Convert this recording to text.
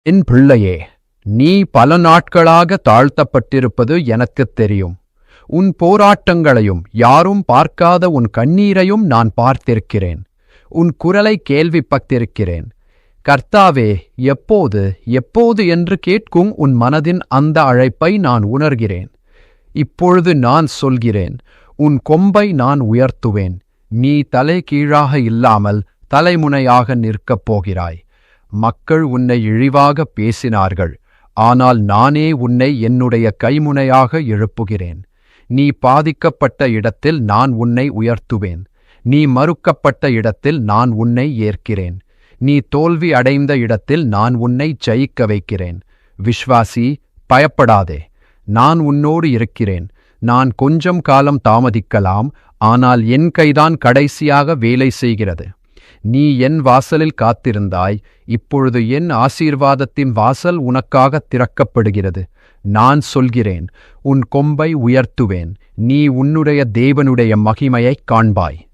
என் பிள்ளையே, நீ பல நாட்களாக தாழ்த்தப்பட்டிருப்பது எனக்குத் தெரியும். உன் போராட்டங்களையும் யாரும் பார்க்காத உன் கண்ணீரையும் நான் பார்த்திருக்கிறேன். உன் குரலை கேள்விப்பட்டிருக்கிறேன். கர்த்தாவே, எப்போது எப்போது என்று கேட்கும் உன் மனதின் அந்த அழைப்பை நான் உணர்கிறேன். இப்பொழுது நான் சொல்கிறேன், உன் கொம்பை நான் உயர்த்துவேன். நீ தலைகீழாக இல்லாமல் தலைமுனையாக நிற்கப் போகிறாய். மக்கள் உன்னை இழிவாக பேசினார்கள், ஆனால் நானே உன்னை என்னுடைய கைமுனையாக எழுப்புகிறேன். நீ பாதிக்கப்பட்ட இடத்தில் நான் உன்னை உயர்த்துவேன். நீ மறுக்கப்பட்ட இடத்தில் நான் உன்னை ஏற்கிறேன். நீ தோல்வி அடைந்த இடத்தில் நான் உன்னை ஜெயிக்க வைக்கிறேன். விஸ்வாசி, பயப்படாதே. நான் உன்னோடு இருக்கிறேன். நான் கொஞ்சம் காலம் தாமதிக்கலாம், ஆனால் என் கைதான் கடைசியாக வேலை செய்கிறது. நீ என் வாசலில் காத்திருந்தாய். இப்பொழுது என் ஆசீர்வாதத்தின் வாசல் உனக்காக திறக்கப்படுகிறது. நான் சொல்கிறேன், உன் கொம்பை உயர்த்துவேன். நீ உன்னுடைய தேவனுடைய மகிமையைக் காண்பாய்.